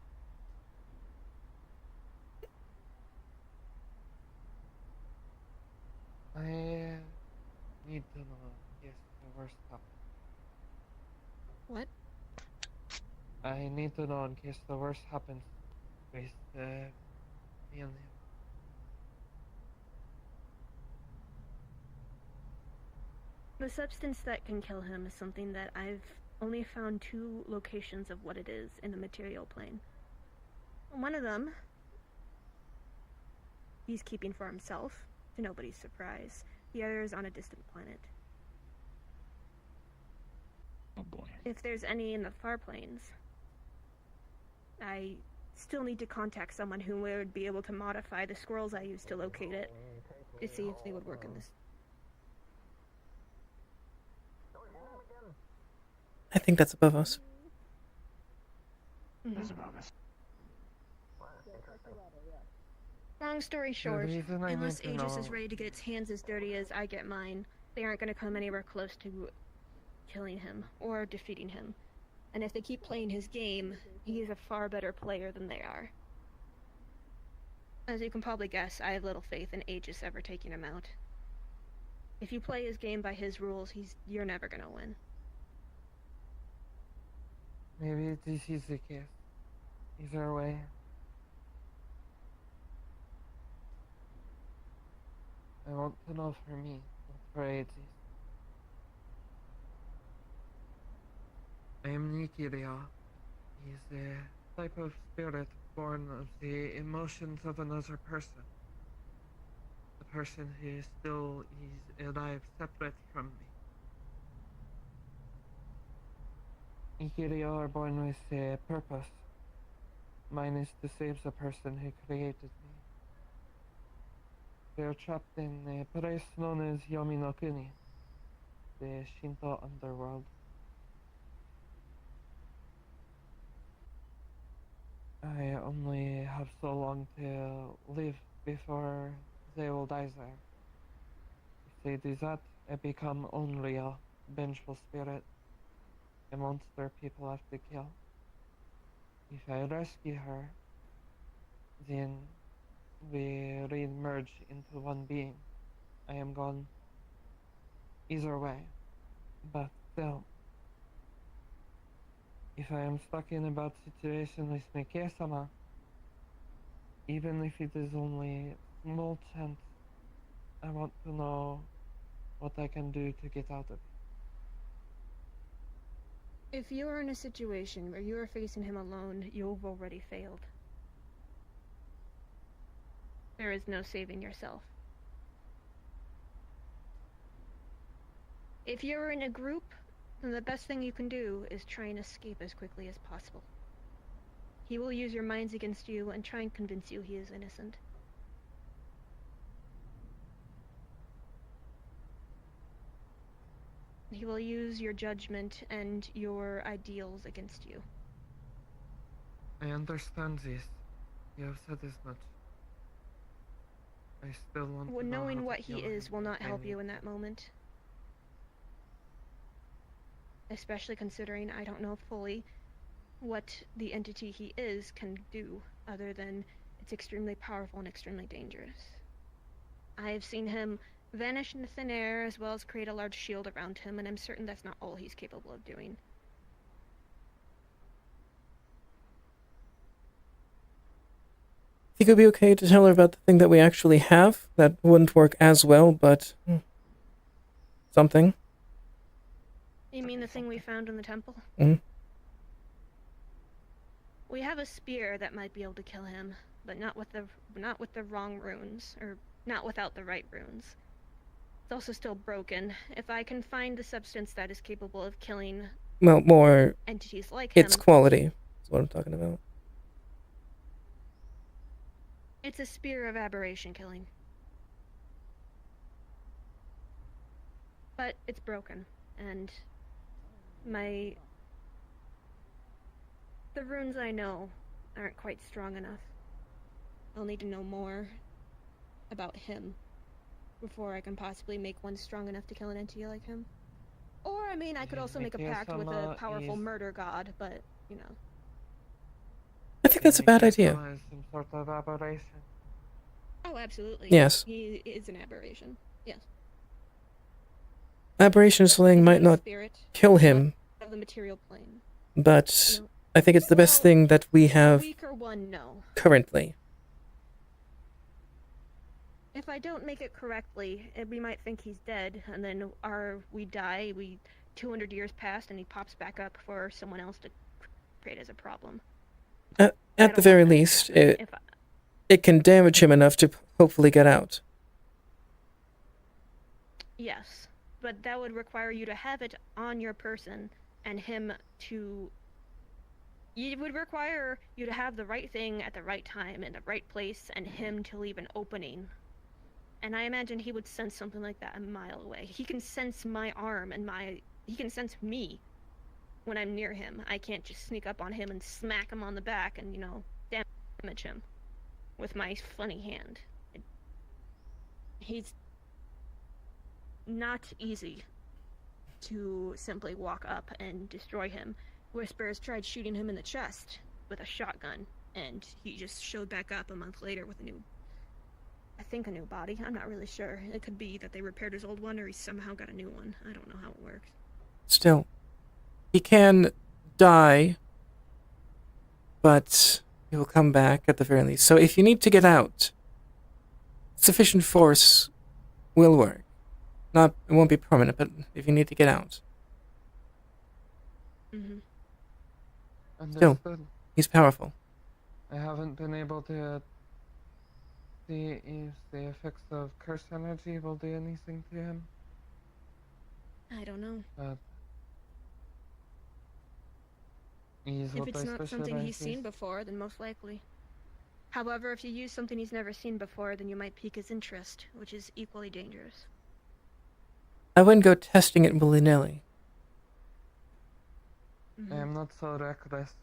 I need to know if the worst happens. What? I need to know in case the worst happens with me and him. The substance that can kill him is something that I've only found 2 locations of what it is in the material plane. One of them, he's keeping for himself, to nobody's surprise. The other is on a distant planet. Oh boy. If there's any in the far planes, I still need to contact someone who would be able to modify the scrolls I used to locate it, to see if they would work in this. I think that's above us. That's above us. Long story short, reason I unless need to Aegis is know- ready to get its hands as dirty as I get mine, they aren't going to come anywhere close to killing him or defeating him. And if they keep playing his game, he is a far better player than they are. As you can probably guess, I have little faith in Aegis ever taking him out. If you play his game by his rules, you're never going to win. Maybe this is the case. Either way. I want to know for me, not for Aegis. I am Nikiria. He's a type of spirit born of the emotions of another person. But person who still is alive separate from me. Here you are born with a purpose. Mine is to save the person who created me. They are trapped in a place known as Yomi no Kuni, the Shinto underworld. I only have so long to live before they will die there. If they do that, I become only a vengeful spirit, a monster people have to kill. If I rescue her, then we re-merge into one being. I am gone either way, but still, if I am stuck in a bad situation with Mike-sama, even if it is only a small chance, I want to know what I can do to get out of it. If you are in a situation where you are facing him alone, you've already failed. There is no saving yourself. If you're in a group, then the best thing you can do is try and escape as quickly as possible. He will use your minds against you and try and convince you he is innocent. He will use your judgment and your ideals against you. I understand this. You have said as much. I still want Well, to know knowing how what to he kill is him will not if I help need you in to. that moment. Especially considering I don't know fully what the entity he is can do, other than it's extremely powerful and extremely dangerous. I have seen him vanish into thin air as well as create a large shield around him, and I'm certain that's not all he's capable of doing. Think it would be okay to tell her about the thing that we actually have? That wouldn't work as well, but something. You mean the thing we found in the temple? Mm-hmm. We have a spear that might be able to kill him, but not with the wrong runes, or not without the right runes. It's also still broken. If I can find the substance that is capable of killing Well, more entities like its him, quality is what I'm talking about. it's a spear of aberration killing. But it's broken, and the runes I know aren't quite strong enough. I'll need to know more about him before I can possibly make one strong enough to kill an entity like him. Or, I mean, I could also make a pact with a powerful murder god, but, you know. I think that's a bad idea. Some sort of aberration. Oh, absolutely. Yes. He is an aberration. Yes. Aberration slaying might not kill him, Of the material plane. but I think it's the best thing that we have Weaker one, no. currently. If I don't make it correctly, we might think he's dead, and then we die, 200 years pass, and he pops back up for someone else to create as a problem. At the very least, it can damage him enough to hopefully get out. Yes, but that would require you to have it on your person, and him to... It would require you to have the right thing at the right time in the right place, and him to leave an opening. And I imagine he would sense something like that a mile away. He can sense my arm and he can sense me when I'm near him. I can't just sneak up on him and smack him on the back and, damage him with my funny hand. He's not easy to simply walk up and destroy him. Whispers tried shooting him in the chest with a shotgun, and he just showed back up a month later with a new body. I'm not really sure. It could be that they repaired his old one, or he somehow got a new one. I don't know how it works. Still, he can die, but he will come back at the very least. So if you need to get out, sufficient force will work. It won't be permanent, but if you need to get out. Mm-hmm. Still, he's powerful. I haven't been able to see if the effects of curse energy will do anything to him. I don't know. But he's If what it's I not something he's specialize seen in. before, then most likely. However, if you use something he's never seen before, then you might pique his interest, which is equally dangerous. I wouldn't go testing it willy-nilly. I am not so reckless.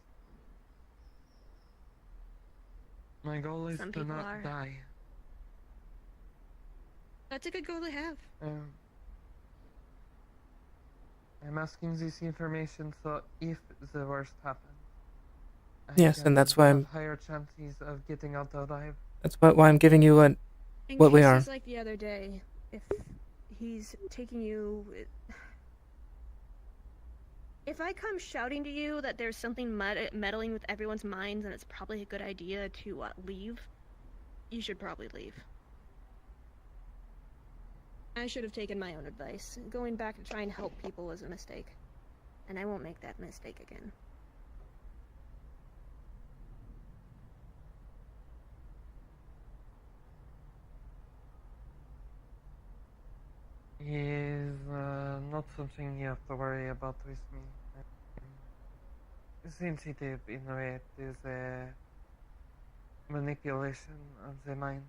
My goal is Some to people not are. die. That's a good goal to have. I'm asking this information so if the worst happens, I Yes, and that's why have I'm. higher chances of getting out alive. That's why I'm giving you In what we are. cases like the other day, if he's taking you... If I come shouting to you that there's something meddling with everyone's minds and it's probably a good idea to leave, you should probably leave. I should have taken my own advice. Going back to try and help people was a mistake. And I won't make that mistake again. He is not something you have to worry about with me. Sensitive in a way. It is a manipulation of the mind.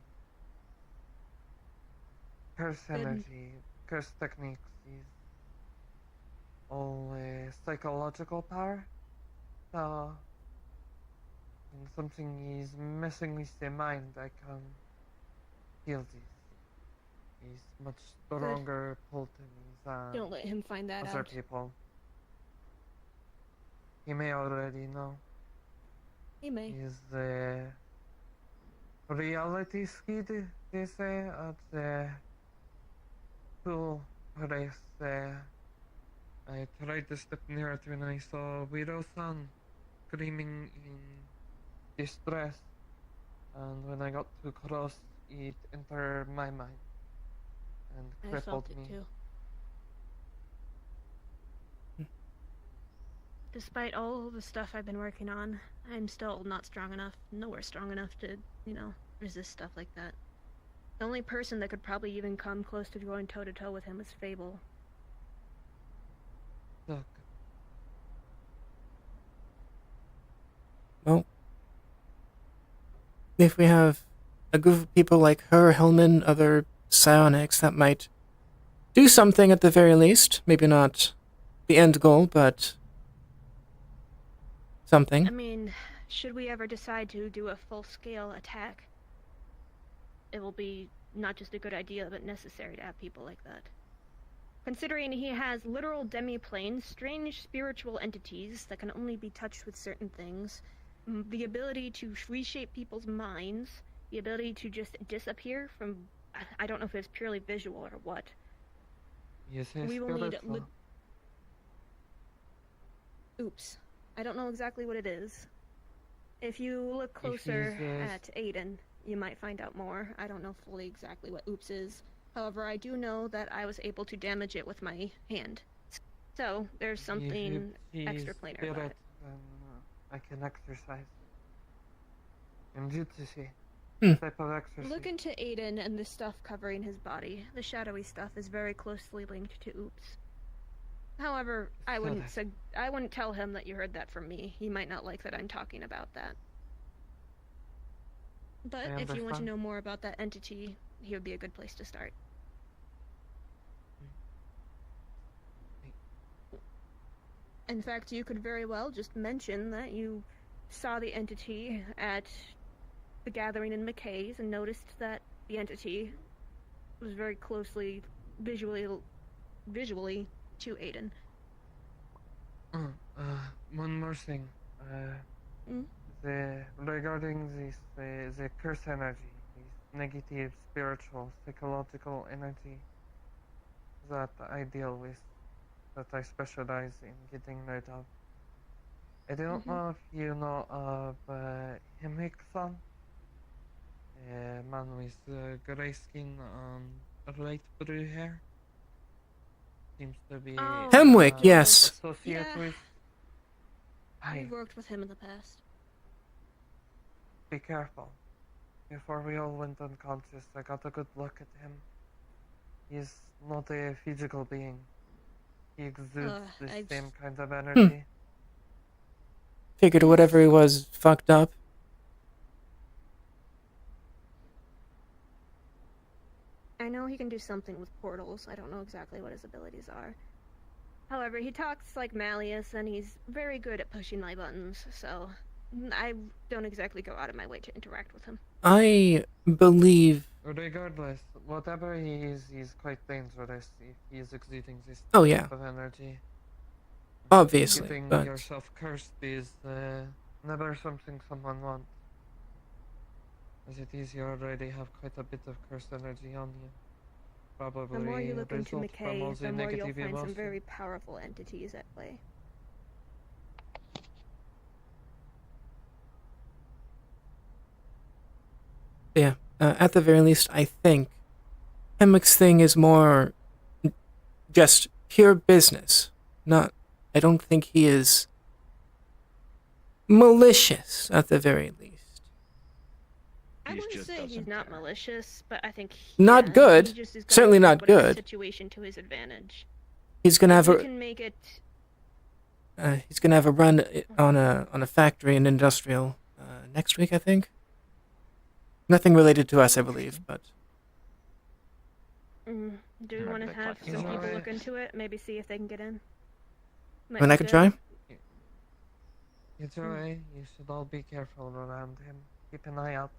Curse energy, curse techniques is all psychological power. So, when something is messing with the mind, I can feel this. He's much stronger pull to me than Don't let him find that other out. people. He may already know. He may. He's the reality skid, they say, at the pool race. I tried to step near it when I saw Widow-san screaming in distress, and when I got too close, it entered my mind and I crippled felt it me. too. Despite all the stuff I've been working on, I'm still not strong enough, nowhere strong enough to, resist stuff like that. The only person that could probably even come close to going toe-to-toe with him was Fable. Look. Well, if we have a group of people like her, Hellman, other psionics, that might do something at the very least. Maybe not the end goal, but something. I mean, should we ever decide to do a full-scale attack, it will be not just a good idea, but necessary to have people like that. Considering he has literal demi-planes, strange spiritual entities that can only be touched with certain things, the ability to reshape people's minds, the ability to just disappear from... I don't know if it's purely visual or what. Yes, We will need... spiritual. Oops. I don't know exactly what it is. If you look closer at Aiden, you might find out more. I don't know fully exactly what Oops is. However, I do know that I was able to damage it with my hand. So, there's something extraplanar about it. I can exercise. And jutsu type of exercise. Look into Aiden and the stuff covering his body. The shadowy stuff is very closely linked to Oops. However, I wouldn't tell him that you heard that from me. He might not like that I'm talking about that. But if you want to know more about that entity, he would be a good place to start. In fact, you could very well just mention that you saw the entity at the gathering in McKay's and noticed that the entity was very closely visually to Aiden. One more thing. Regarding this, the curse energy, this negative spiritual, psychological energy that I deal with, that I specialize in getting rid of. I don't know if you know of Himik-san, a man with grey skin and light blue hair. Seems to be Hemwick, yes. associate with. I've worked with him in the past. Be careful. before we all went unconscious, I got a good look at him. He's not a physical being. He exudes the same kind of energy. Figured whatever he was fucked up. I know he can do something with portals. I don't know exactly what his abilities are. However, he talks like Malleus, and he's very good at pushing my buttons, so I don't exactly go out of my way to interact with him. I believe... Regardless, whatever he is, he's quite dangerous if he is exuding this Oh, yeah. type of energy. Obviously, Getting but... yourself cursed is never something someone wants. As it is, you already have quite a bit of cursed energy on you. Probably The more you look into result from all McKay, the more you'll negative find some emotions. very powerful entities at play. Yeah, at the very least, I think Hemlock's thing is more just pure business. Not, I don't think he is malicious, at the very least. I wouldn't say he's not malicious, but I think Not good. He just is gonna Certainly use not whatever good. situation to his advantage. He's gonna have He a can make it. he's gonna have a run on a factory and industrial next week, I think. Nothing related to us, I believe, but Do we want to have some people look into it? Maybe see if they can get in. I mean, I could try. Either way, you should all be careful around him. Keep an eye out.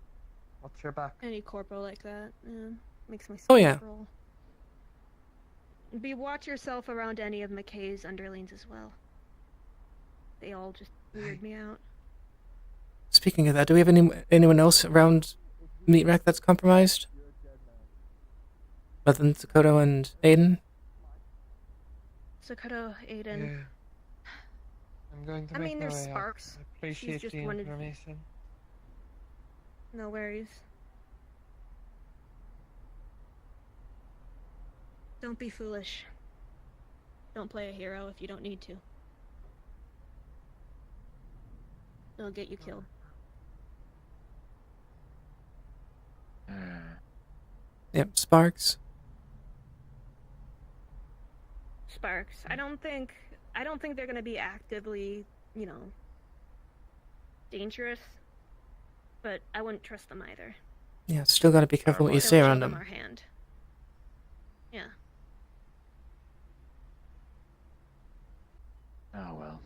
Watch your back. Any corporal like that, makes my Oh, skin yeah. crawl. Watch yourself around any of McKay's underlings as well. They all just weird me out. Speaking of that, do we have anyone else around Meat Rack that's compromised? Other than Sakoto and Aiden? Sakoto, Aiden. Yeah. I'm going to I make mean, my there's way out. Sparks. I appreciate just the wanted- information. No worries. Don't be foolish. Don't play a hero if you don't need to. It'll get you killed. Yep, Sparks. Sparks. I don't think they're gonna be actively, dangerous. But I wouldn't trust them either. Yeah, still gotta be careful what you say around Show them. our hand. Yeah. Oh well.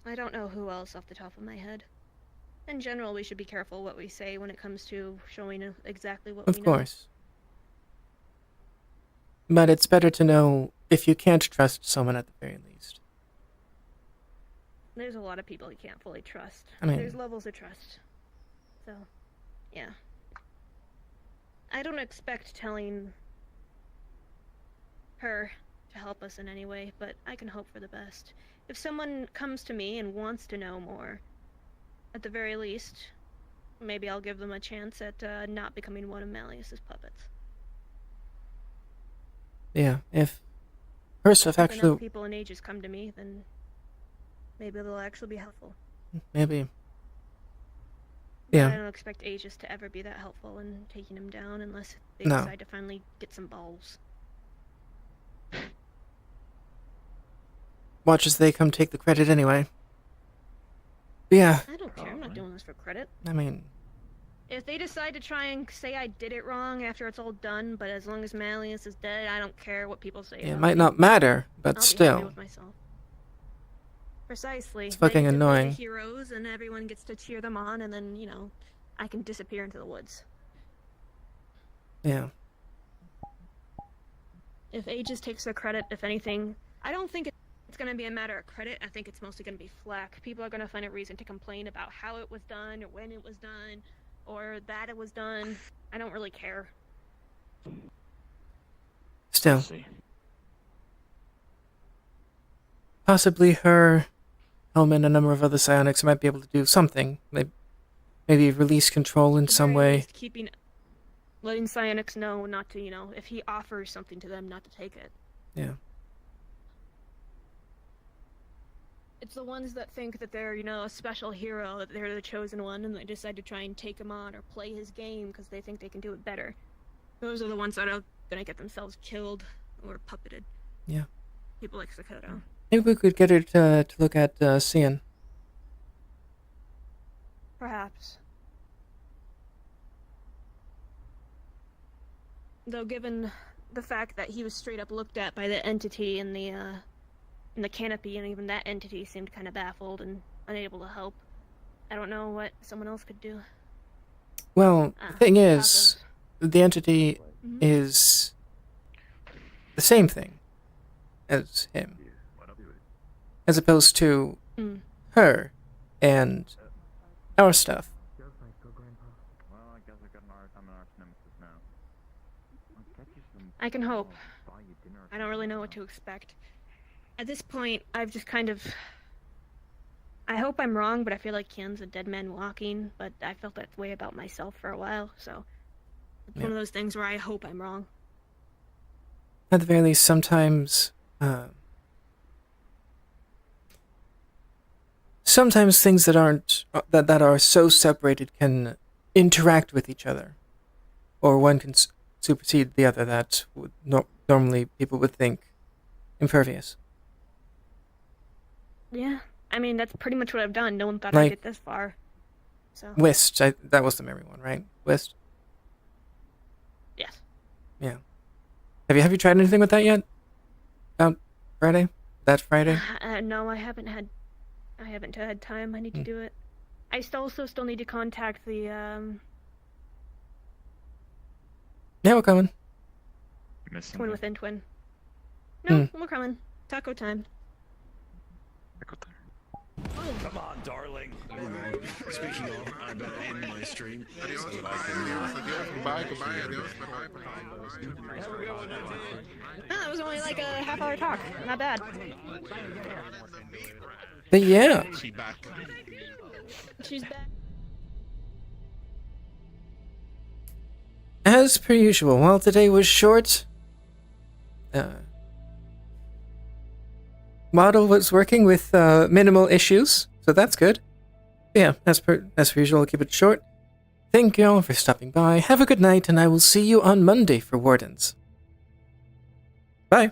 I don't know who else off the top of my head. In general, we should be careful what we say when it comes to showing exactly what we know. Of course. But it's better to know if you can't trust someone at the very least. There's a lot of people you can't fully trust. I mean- There's levels of trust. So, yeah. I don't expect telling her to help us in any way, but I can hope for the best. If someone comes to me and wants to know more, at the very least, maybe I'll give them a chance at not becoming one of Malleus's puppets. Yeah, if her stuff If enough actually... people in ages come to me, then maybe they'll actually be helpful. Maybe. But Yeah. I don't expect Aegis to ever be that helpful in taking him down unless they No. decide to finally get some balls. Watch as they come take the credit anyway. Yeah, I don't care, I'm not doing this for credit. I mean... If they decide to try and say I did it wrong after it's all done, but as long as Malleus is dead, I don't care what people say It about might me. not matter, but I'll be happy still. with myself. Precisely. It's They fucking get to play annoying. the heroes, and everyone gets to cheer them on, and then, I can disappear into the woods. Yeah. If Aegis takes the credit, if anything, I don't think it's going to be a matter of credit. I think it's mostly going to be flack. People are going to find a reason to complain about how it was done, or when it was done, or that it was done. I don't really care. Still. Possibly her, Helmet, and a number of other psionics might be able to do something. Maybe release control in some way. Just letting Psionics know not to, if he offers something to them, not to take it. Yeah. It's the ones that think that they're, a special hero, that they're the chosen one, and they decide to try and take him on or play his game because they think they can do it better. Those are the ones that are gonna get themselves killed or puppeted. Yeah. People like Sakoto. Maybe we could get her to look at Cian. Perhaps. Though given the fact that he was straight up looked at by the entity in the canopy, and even that entity seemed kind of baffled and unable to help, I don't know what someone else could do. Well, the thing is, the entity is the same thing as him, as opposed to her and our stuff. Well, I guess I got an arch nemesis now. I'll get you some. I can hope. Buy you dinner. I don't really know what to expect. At this point, I've just kind of... I hope I'm wrong, but I feel like Kian's a dead man walking, but I felt that way about myself for a while, so... It's one of those things where I hope I'm wrong. At the very least, sometimes things that aren't that are so separated can interact with each other, or one can supersede the other. That would normally people would think impervious. Yeah, I mean that's pretty much what I've done. No one thought I'd get this far. So. Whist, that was the memory one, right? Whist. Yes. Yeah. Have you tried anything with that yet? Friday? That Friday? No, I haven't had time. I need to do it. I also still need to contact the Yeah, we're coming. twin within twin. No, we're coming. Taco time. Come on, darling. Speaking of, I better end my stream so that I can. Goodbye. No, it was only like a half-hour talk. Not bad. But yeah. She's back. She's back. As per usual, while today was short, model was working with minimal issues, so that's good. Yeah, as per usual, I'll keep it short. Thank you all for stopping by. Have a good night, and I will see you on Monday for Wardens. Bye.